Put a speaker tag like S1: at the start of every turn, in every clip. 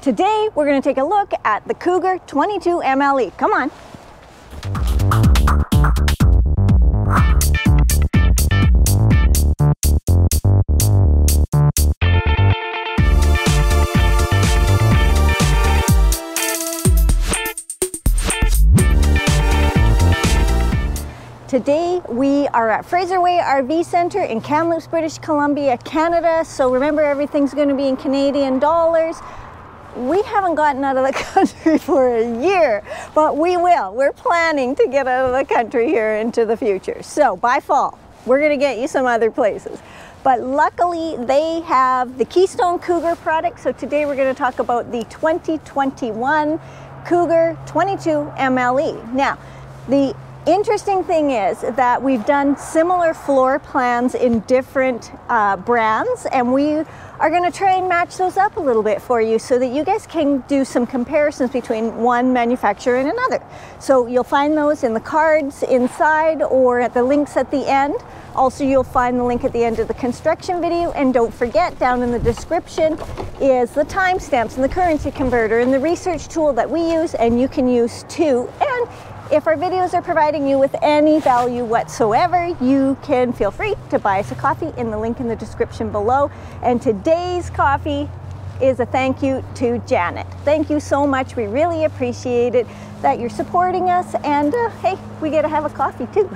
S1: Today, we're going to take a look at the Cougar 22 MLE. Come on. Today we are at Fraser Way RV Centre in Kamloops, British Columbia, Canada. So remember, everything's going to be in Canadian dollars. We haven't gotten out of the country for a year, but we will. We're planning to get out of the country here into the future. So by fall, we're going to get you some other places. But luckily, they have the Keystone Cougar product. So today we're going to talk about the 2021 Cougar 22 MLE. Now, the interesting thing is that we've done similar floor plans in different brands, and we are going to try and match those up a little bit for you so that you guys can do some comparisons between one manufacturer and another. So you'll find those in the cards inside or at the links at the end. Also, you'll find the link at the end of the construction video, and don't forget, down in the description is the timestamps and the currency converter and the research tool that we use and you can use too. And if our videos are providing you with any value whatsoever, you can feel free to buy us a coffee in the link in the description below. And today's coffee is a thank you to Janet. Thank you so much. We really appreciate it that you're supporting us, and hey, we get to have a coffee too.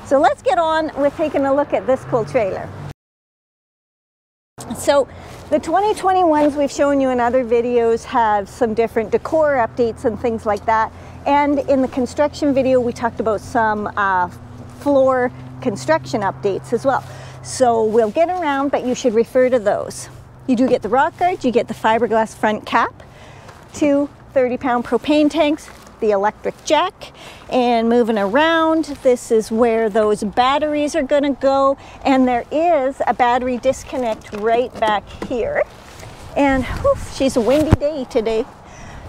S1: So let's get on with taking a look at this cool trailer. So the 2021s we've shown you in other videos have some different decor updates and things like that. And in the construction video, we talked about some floor construction updates as well. So we'll get around, but you should refer to those. You do get the rock guard, you get the fiberglass front cap, 2 30-pound propane tanks, the electric jack, and moving around, this is where those batteries are gonna go. And there is a battery disconnect right back here. And whew, she's a windy day today.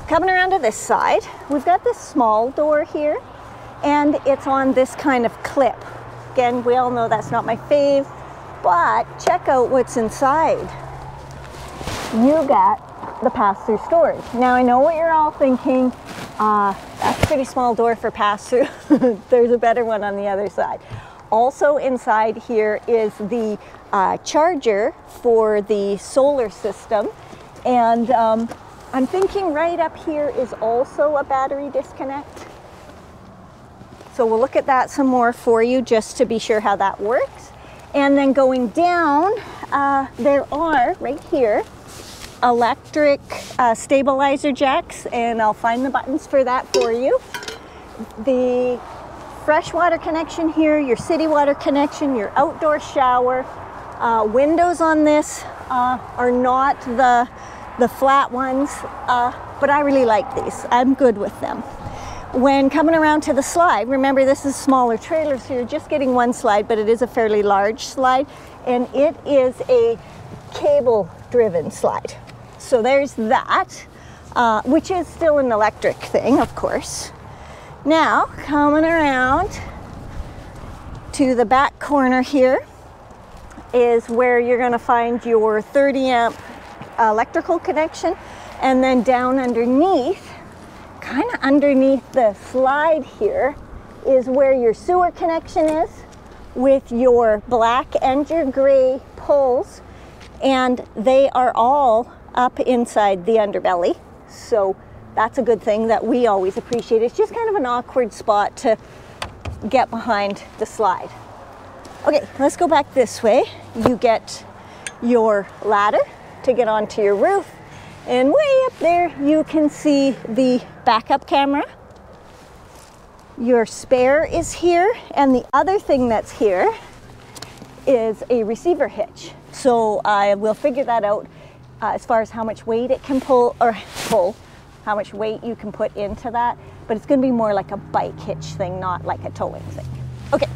S1: Coming around to this side, we've got this small door here, and it's on this kind of clip. Again, we all know that's not my fave, but check out what's inside. You got the pass-through storage. Now, I know what you're all thinking, that's a pretty small door for pass-through. There's a better one on the other side. Also inside here is the charger for the solar system, and I'm thinking right up here is also a battery disconnect. So we'll look at that some more for you just to be sure how that works. And then going down, there are right here electric stabilizer jacks, and I'll find the buttons for that for you. The freshwater connection here, your city water connection, your outdoor shower. Windows on this are not the flat ones, but I really like these. I'm good with them. When coming around to the slide, remember this is smaller trailer, so you're just getting one slide, but it is a fairly large slide, and it is a cable driven slide. So there's that, which is still an electric thing, of course. Now, coming around to the back corner here is where you're gonna find your 30 amp electrical connection, and then down underneath, kind of underneath the slide here, is where your sewer connection is with your black and your gray poles, and they are all up inside the underbelly. So that's a good thing that we always appreciate. It's just kind of an awkward spot to get behind the slide. Okay, let's go back this way. You get your ladder to get onto your roof, and way up there you can see the backup camera. Your spare is here, and the other thing that's here is a receiver hitch. So I will figure that out as far as how much weight it can pull, how much weight you can put into that, but it's going to be more like a bike hitch thing, not like a towing thing. Okay.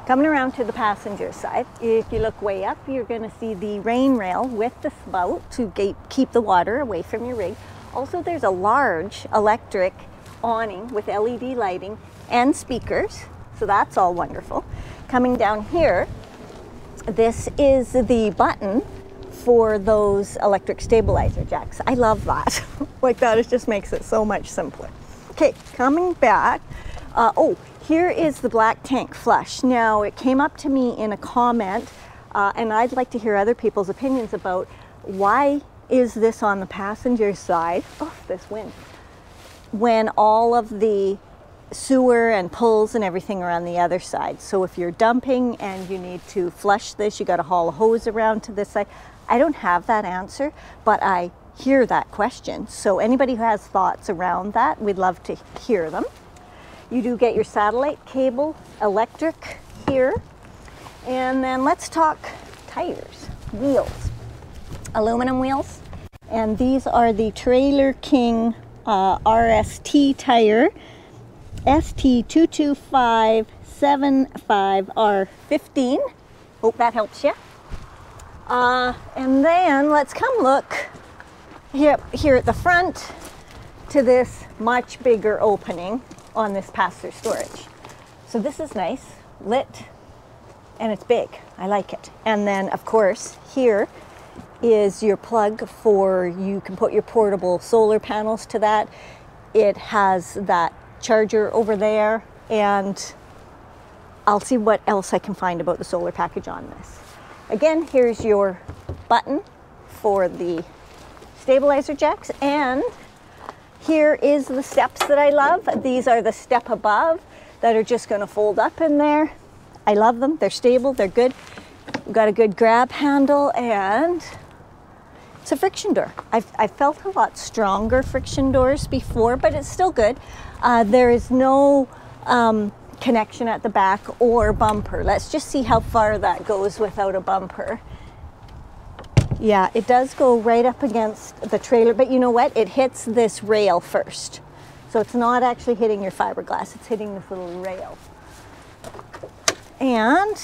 S1: Coming around to the passenger side, if you look way up, you're going to see the rain rail with the spout to keep the water away from your rig. Also, there's a large electric awning with LED lighting and speakers, so that's all wonderful. Coming down here, this is the button for those electric stabilizer jacks. I love that. Like that, it just makes it so much simpler. Okay, coming back. Oh, here is the black tank flush. Now, it came up to me in a comment, and I'd like to hear other people's opinions about why is this on the passenger side? Oh, this wind. When all of the sewer and pulls and everything are on the other side. So if you're dumping and you need to flush this, you got to haul a hose around to this side. I don't have that answer, but I hear that question. So anybody who has thoughts around that, we'd love to hear them. You do get your satellite cable, electric here. And then let's talk tires, wheels, aluminum wheels. And these are the Trailer King RST tire, ST22575R15. Hope that helps you. And then let's come look here at the front to this much bigger opening on this pass-through storage. So this is nice, lit, and it's big. I like it. And then, of course, here is your plug for, you can put your portable solar panels to that. It has that charger over there, and I'll see what else I can find about the solar package on this. Again, here's your button for the stabilizer jacks, and here is the steps that I love. These are the step above that are just going to fold up in there. I love them. They're stable, they're good. We've got a good grab handle, and it's a friction door. I've felt a lot stronger friction doors before, but it's still good. There is no connection at the back or bumper. Let's just see how far that goes without a bumper. Yeah, it does go right up against the trailer, but you know what? It hits this rail first. So it's not actually hitting your fiberglass, it's hitting this little rail. And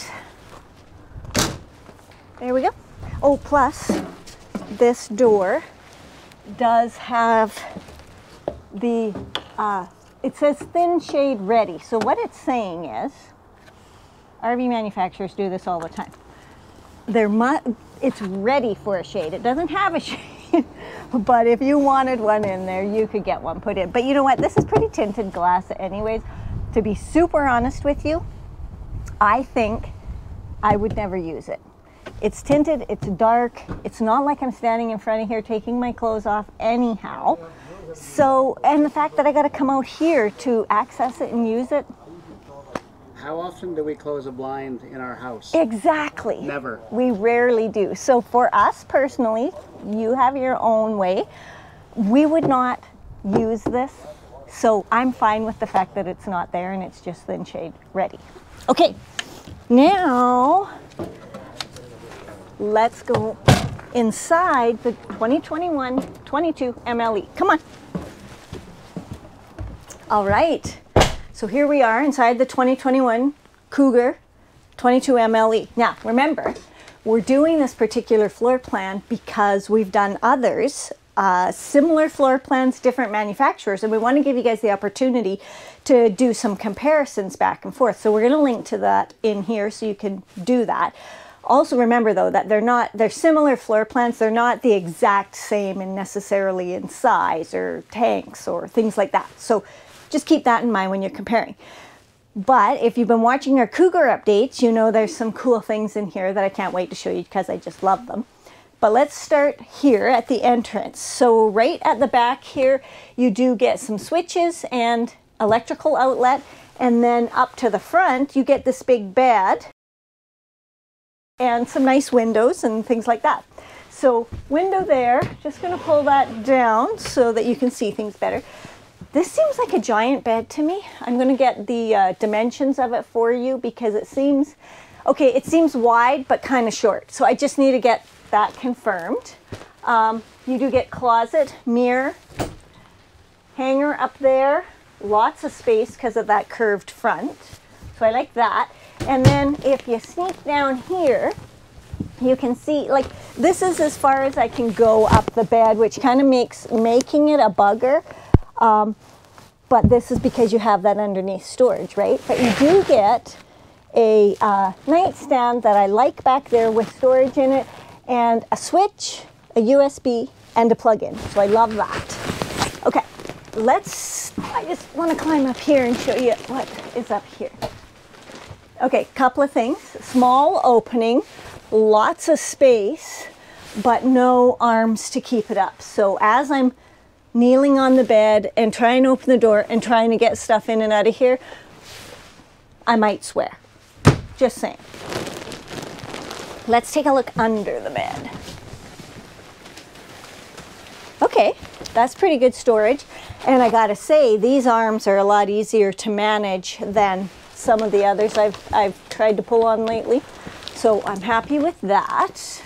S1: there we go. Oh, plus this door does have the, it says thin shade ready. So what it's saying is, RV manufacturers do this all the time. It's ready for a shade. It doesn't have a shade, but if you wanted one in there, you could get one put in. But you know what? This is pretty tinted glass anyways. To be super honest with you, I think I would never use it. It's tinted, it's dark. It's not like I'm standing in front of here taking my clothes off anyhow. So, and the fact that I got to come out here to access it and use it.
S2: How often do we close a blind in our house?
S1: Exactly.
S2: Never.
S1: We rarely do. So for us personally, you have your own way. We would not use this. So I'm fine with the fact that it's not there and it's just thin shade ready. Okay, now let's go inside the 2021-22 MLE. Come on. All right. So here we are inside the 2021 Cougar 22 MLE. Now, remember, we're doing this particular floor plan because we've done others, similar floor plans, different manufacturers, and we want to give you guys the opportunity to do some comparisons back and forth. So we're going to link to that in here so you can do that. Also remember though that they're similar floor plans. They're not the exact same and necessarily in size or tanks or things like that. So just keep that in mind when you're comparing. But if you've been watching our Cougar updates, you know there's some cool things in here that I can't wait to show you because I just love them. But let's start here at the entrance. So right at the back here, you do get some switches and electrical outlet. And then up to the front, you get this big bed and some nice windows and things like that. So window there, just gonna pull that down so that you can see things better. This seems like a giant bed to me. I'm going to get the dimensions of it for you because it seems, okay, it seems wide but kind of short. So I just need to get that confirmed. You do get closet, mirror, hanger up there, lots of space because of that curved front. So I like that. And then if you sneak down here, you can see, like, this is as far as I can go up the bed, which kind of makes making it a bugger. But this is because you have that underneath storage, right? But you do get a nightstand that I like back there with storage in it. and a switch, a USB, and a plug-in. So I love that. Okay, I just want to climb up here and show you what is up here. Okay, couple of things. Small opening, lots of space, but no arms to keep it up. So as I'm kneeling on the bed and trying to open the door and trying to get stuff in and out of here, I might swear. Just saying. Let's take a look under the bed. Okay, that's pretty good storage. And I gotta say, these arms are a lot easier to manage than some of the others I've tried to pull on lately. So I'm happy with that.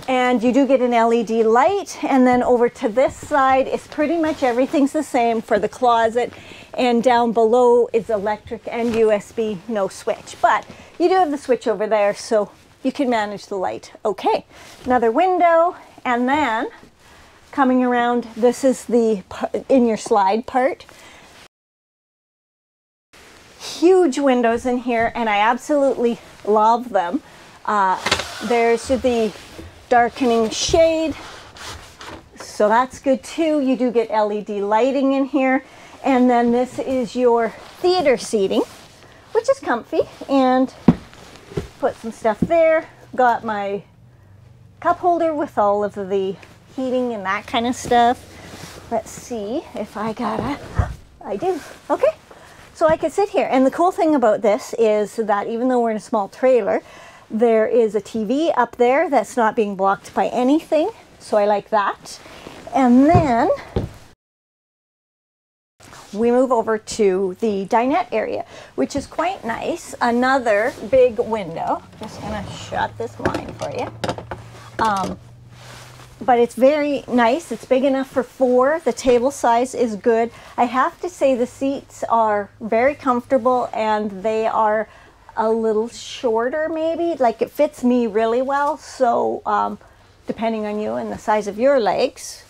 S1: And you do get an LED light. And then over to this side, it's pretty much everything's the same for the closet. And down below is electric and USB, no switch. But you do have the switch over there, so you can manage the light. Okay, another window. And then coming around, this is the in your slide part. Huge windows in here, and I absolutely love them. There's the darkening shade, so that's good too. You do get LED lighting in here. And then this is your theater seating, which is comfy, and put some stuff there. Got my cup holder with all of the heating and that kind of stuff. Let's see if I do. Okay, so I could sit here. And the cool thing about this is that even though we're in a small trailer, there is a TV up there that's not being blocked by anything. So I like that. And then we move over to the dinette area, which is quite nice. Another big window. Just gonna shut this blind for you. But it's very nice. It's big enough for 4. The table size is good. I have to say the seats are very comfortable, and they are a little shorter maybe. Like, it fits me really well. So depending on you and the size of your legs,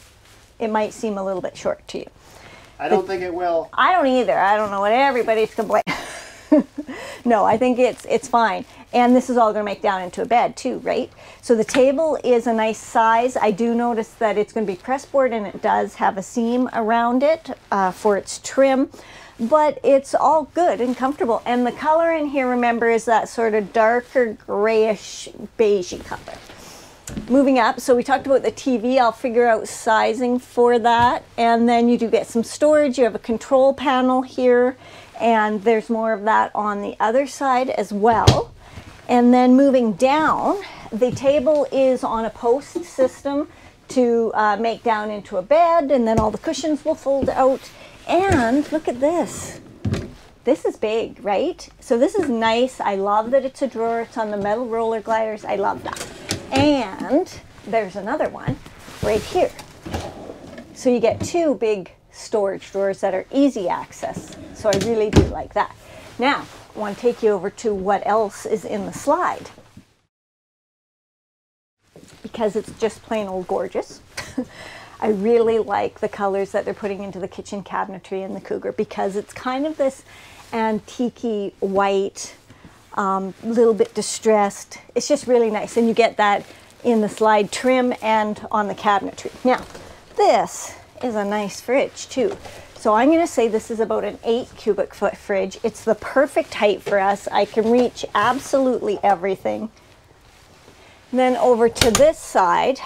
S1: it might seem a little bit short to you.
S2: I don't think it will.
S1: I don't either. I don't know what everybody's complaining. No, I think it's fine. And this is all going to make down into a bed too, right? So the table is a nice size. I do notice that it's going to be pressboard, and it does have a seam around it for its trim. But it's all good and comfortable. And the color in here, remember, is that sort of darker grayish beigey color. Moving up, so we talked about the TV. I'll figure out sizing for that. And then you do get some storage. You have a control panel here, and there's more of that on the other side as well. And then moving down, the table is on a post system to make down into a bed, and then all the cushions will fold out. And look at this. This is big, right? So this is nice. I love that it's a drawer. It's on the metal roller gliders. I love that. And there's another one right here. So you get 2 big storage drawers that are easy access. So I really do like that. Now, I want to take you over to what else is in the slide, because it's just plain old gorgeous. I really like the colors that they're putting into the kitchen cabinetry in the Cougar, because it's kind of this antique-y white, little bit distressed. It's just really nice, and you get that in the slide trim and on the cabinetry. Now, this is a nice fridge too. So I'm going to say this is about an 8 cubic foot fridge. It's the perfect height for us. I can reach absolutely everything. Then over to this side,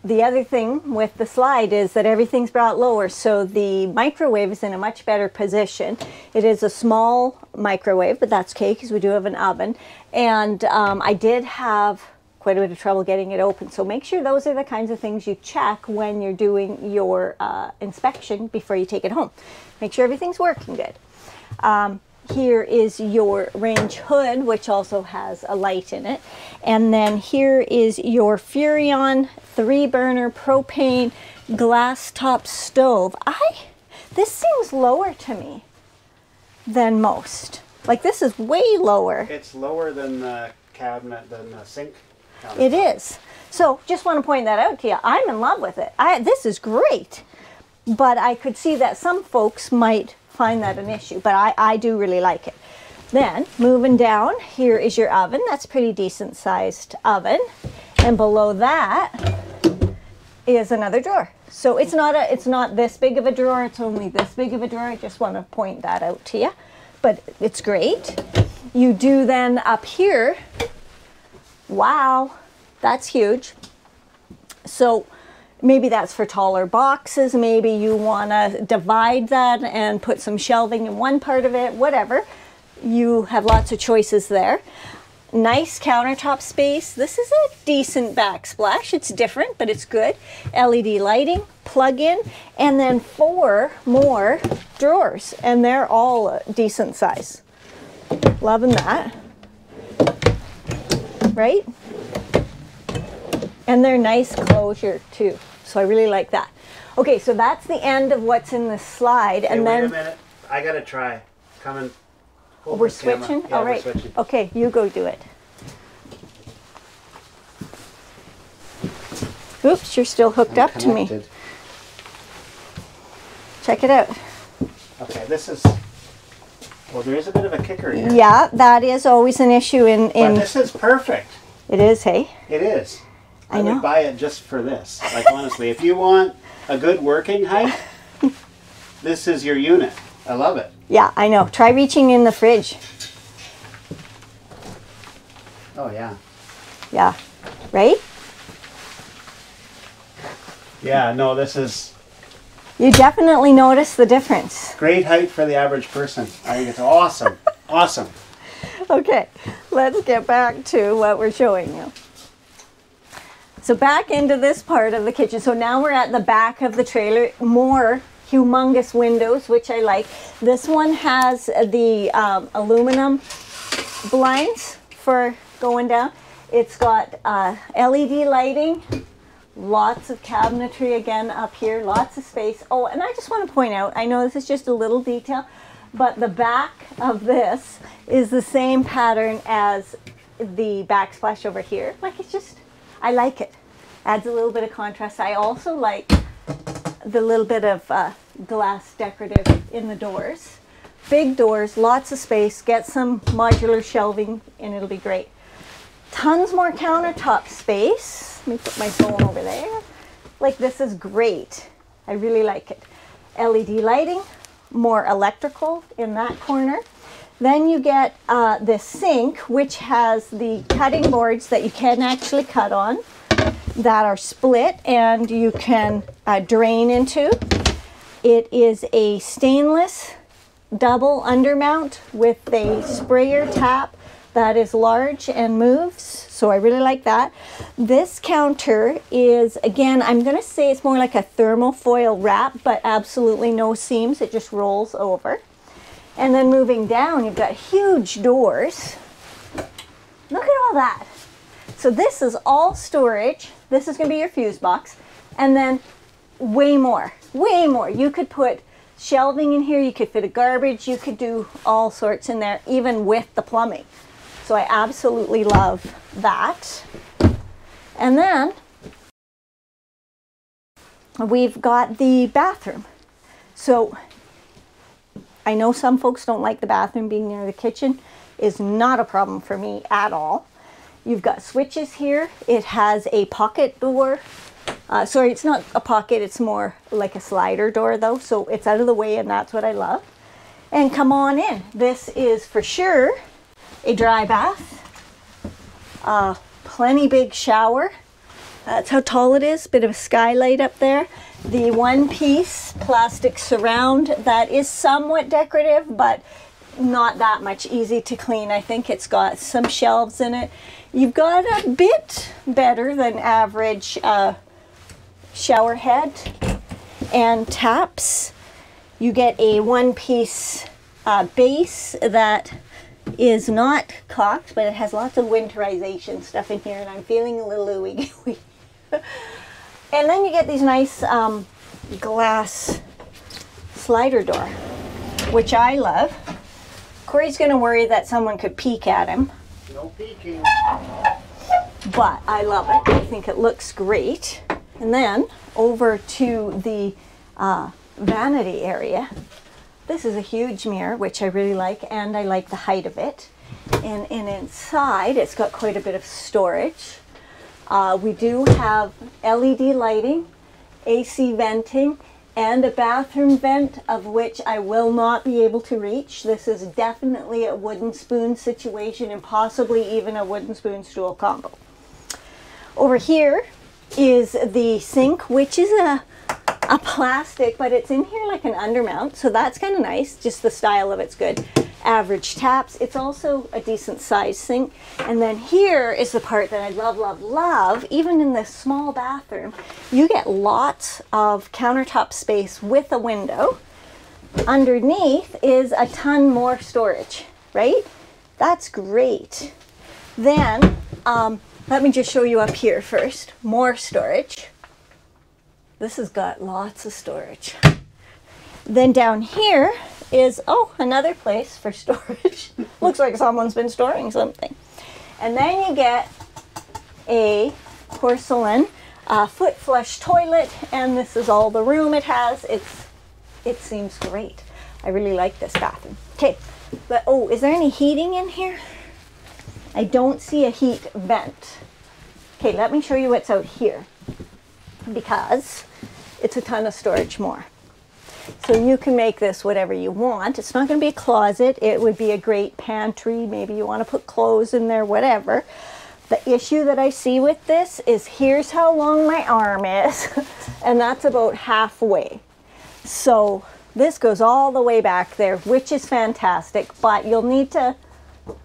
S1: the other thing with the slide is that everything's brought lower, so the microwave is in a much better position. It is a small microwave, but that's okay because we do have an oven. And I did have quite a bit of trouble getting it open, so make sure those are the kinds of things you check when you're doing your inspection before you take it home. Make sure everything's working good. Here is your range hood, which also has a light in it. And then here is your Furrion 3-burner propane glass top stove. This seems lower to me than most. Like, this is way lower.
S2: It's lower than the cabinet, than the sink.
S1: It is. So just want to point that out to you. I'm in love with it. This is great. But I could see that some folks might find that an issue, but I do really like it. Then moving down, here is your oven. That's a pretty decent sized oven. And below that is another drawer. So it's not this big of a drawer, it's only this big of a drawer. I just want to point that out to you. But it's great. You do then up here, wow, that's huge. So maybe that's for taller boxes, maybe you want to divide that and put some shelving in one part of it, whatever. You have lots of choices there. Nice countertop space. This is a decent backsplash. It's different, but it's good. LED lighting, plug-in, and then 4 more drawers, and they're all decent size. Loving that. Right? And they're nice closure too. So I really like that. Okay, so that's the end of what's in the slide.
S2: Hey,
S1: and
S2: wait
S1: then
S2: a minute. I gotta try. Coming.
S1: we're switching?
S2: Yeah,
S1: all right.
S2: switching.
S1: Okay, you go do it. Oops, you're still hooked up to me. Check it out.
S2: Okay, this is, well, there is a bit of a kicker here.
S1: Yeah, that is always an issue in
S2: But this is perfect.
S1: It is, hey?
S2: It is.
S1: I know.
S2: would buy it just for this. Like, honestly, if you want a good working height, this is your unit. I love it.
S1: Yeah, I know. Try reaching in the fridge.
S2: Oh, yeah.
S1: Yeah. Right?
S2: Yeah, no, this is
S1: You definitely notice the difference.
S2: great height for the average person. I think it's awesome. Awesome.
S1: Okay, let's get back to what we're showing you. So back into this part of the kitchen. So now we're at the back of the trailer. More humongous windows, which I like. This one has the aluminum blinds for going down. It's got LED lighting, lots of cabinetry again up here, lots of space. Oh, and I just want to point out, I know this is just a little detail, but the back of this is the same pattern as the backsplash over here. Like, it's just, I like it. Adds a little bit of contrast. I also like the little bit of glass decorative in the doors. Big doors, lots of space. Get some modular shelving and it'll be great. Tons more countertop space. Let me put my phone over there. Like, this is great. I really like it. LED lighting, more electrical in that corner. Then you get this sink, which has the cutting boards that you can actually cut on that are split and you can drain into. It is a stainless double undermount with a sprayer tap that is large and moves, so I really like that. This counter is, again, I'm going to say it's more like a thermal foil wrap, but absolutely no seams, it just rolls over. And then moving down, you've got huge doors. Look at all that. So this is all storage. This is going to be your fuse box. And then way more, way more. You could put shelving in here, you could fit a garbage, you could do all sorts in there, even with the plumbing. So I absolutely love that. And then we've got the bathroom. So I know some folks don't like the bathroom being near the kitchen. Is not a problem for me at all. You've got switches here. It has a pocket door. Sorry, it's not a pocket, it's more like a slider door though. So it's out of the way and that's what I love. And come on in. This is for sure a dry bath. Plenty big shower. That's how tall it is. Bit of a skylight up there. The one-piece plastic surround that is somewhat decorative, but not that much, easy to clean. I think it's got some shelves in it. You've got a bit better than average shower head and taps. You get a one-piece base that is not caulked, but it has lots of winterization stuff in here, and I'm feeling a little ooey gooey. And then you get these nice glass slider door, which I love. Corey's going to worry that someone could peek at him.
S2: No peeking.
S1: But I love it. I think it looks great. And then over to the vanity area. This is a huge mirror, which I really like, and I like the height of it. And inside, it's got quite a bit of storage. We do have LED lighting, AC venting, and a bathroom vent, of which I will not be able to reach. This is definitely a wooden spoon situation and possibly even a wooden spoon stool combo. Over here is the sink, which is a plastic, but it's in here like an undermount, so that's kind of nice. Just the style of it's good. Average taps. It's also a decent size sink. And then here is the part that I love, love, love. Even in this small bathroom, you get lots of countertop space with a window. Underneath is a ton more storage, right? That's great. Then let me just show you up here first. More storage. This has got lots of storage. Then down here is, oh, another place for storage. Looks like someone's been storing something. And then you get a porcelain foot flush toilet, and this is all the room it has. It seems great. I really like this bathroom. Okay, but oh, is there any heating in here? I don't see a heat vent. Okay, let me show you what's out here, because it's a ton of storage more. So you can make this whatever you want. It's not going to be a closet. It would be a great pantry. Maybe you want to put clothes in there, whatever. The issue that I see with this is here's how long my arm is, and that's about halfway. So this goes all the way back there, which is fantastic, but you'll need to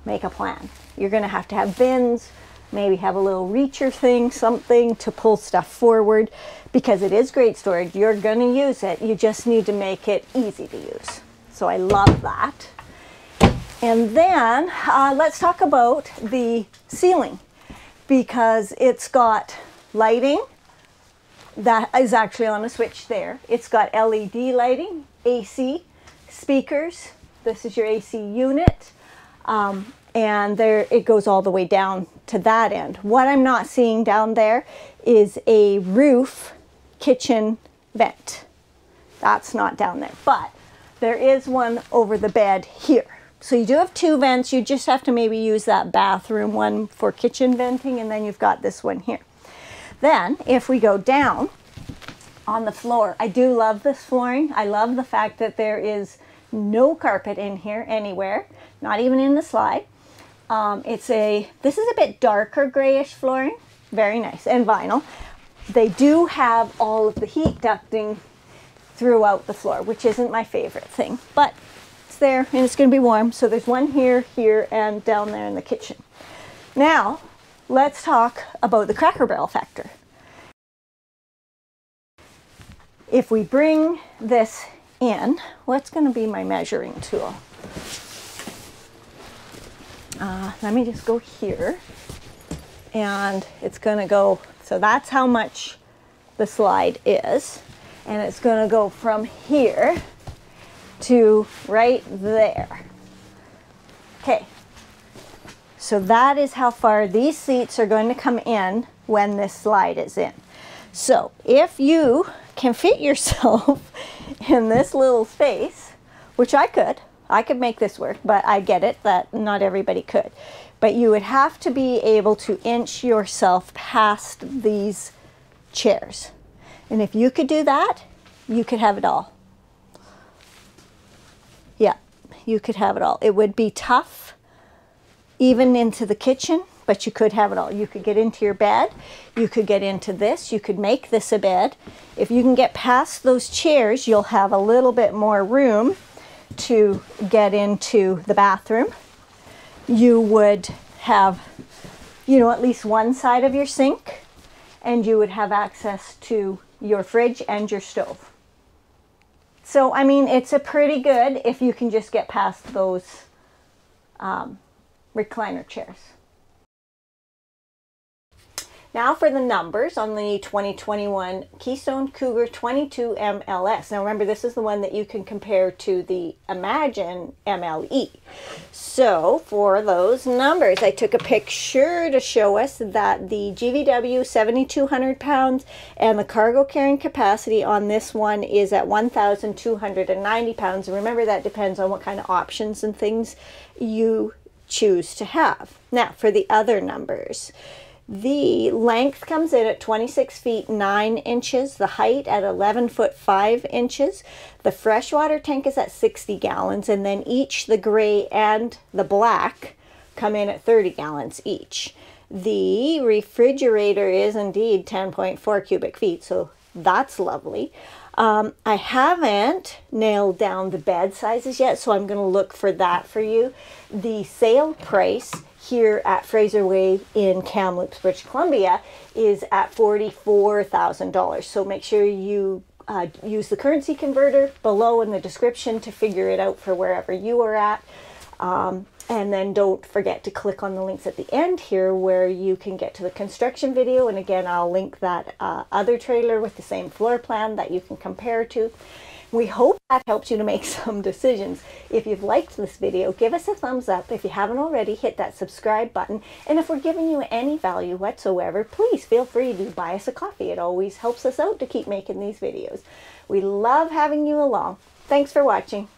S1: make a plan. You're going to have bins, maybe have a little reacher thing, something to pull stuff forward, because it is great storage. You're going to use it. You just need to make it easy to use. So I love that. And then let's talk about the ceiling, because it's got lighting that is actually on a switch there. It's got LED lighting, AC, speakers. This is your AC unit. And there it goes all the way down to that end. What I'm not seeing down there is a roof kitchen vent. That's not down there, but there is one over the bed here. So you do have two vents. You just have to maybe use that bathroom one for kitchen venting, and then you've got this one here. Then if we go down on the floor, I do love this flooring. I love the fact that there is no carpet in here anywhere, not even in the slide. This is a bit darker grayish flooring, very nice, and vinyl. They do have all of the heat ducting throughout the floor, which isn't my favorite thing, but it's there and it's going to be warm. So there's one here, here, and down there in the kitchen. Now, let's talk about the Cracker Barrel factor. If we bring this in, what's going to be my measuring tool? Let me just go here, and it's going to go, so that's how much the slide is, and it's going to go from here to right there. Okay, so that is how far these seats are going to come in when this slide is in. So if you can fit yourself in this little space, which I could make this work, but I get it that not everybody could. But you would have to be able to inch yourself past these chairs. And if you could do that, you could have it all. Yeah, you could have it all. It would be tough, even into the kitchen, but you could have it all. You could get into your bed, you could get into this, you could make this a bed. If you can get past those chairs, you'll have a little bit more room to get into the bathroom. You would have, at least one side of your sink, and you would have access to your fridge and your stove. So, I mean, it's a pretty good if you can just get past those recliner chairs. Now for the numbers on the 2021 Keystone Cougar 22 MLS. Now remember, this is the one that you can compare to the Imagine MLE. So for those numbers, I took a picture to show us that the GVW 7,200 pounds and the cargo carrying capacity on this one is at 1,290 pounds. And remember, that depends on what kind of options and things you choose to have. Now for the other numbers. The length comes in at 26 feet 9 inches, the height at 11 foot 5 inches. The freshwater tank is at 60 gallons, and then each, the gray and the black, come in at 30 gallons each. The refrigerator is indeed 10.4 cubic feet, so that's lovely. I haven't nailed down the bed sizes yet, so I'm going to look for that for you. The sale price here at Fraser Way in Kamloops, British Columbia, is at $44,000. So make sure you use the currency converter below in the description to figure it out for wherever you are at. And then don't forget to click on the links at the end here where you can get to the construction video. And again, I'll link that other trailer with the same floor plan that you can compare to. We hope that helps you to make some decisions. If you've liked this video, give us a thumbs up. If you haven't already, hit that subscribe button. And if we're giving you any value whatsoever, please feel free to buy us a coffee. It always helps us out to keep making these videos. We love having you along. Thanks for watching.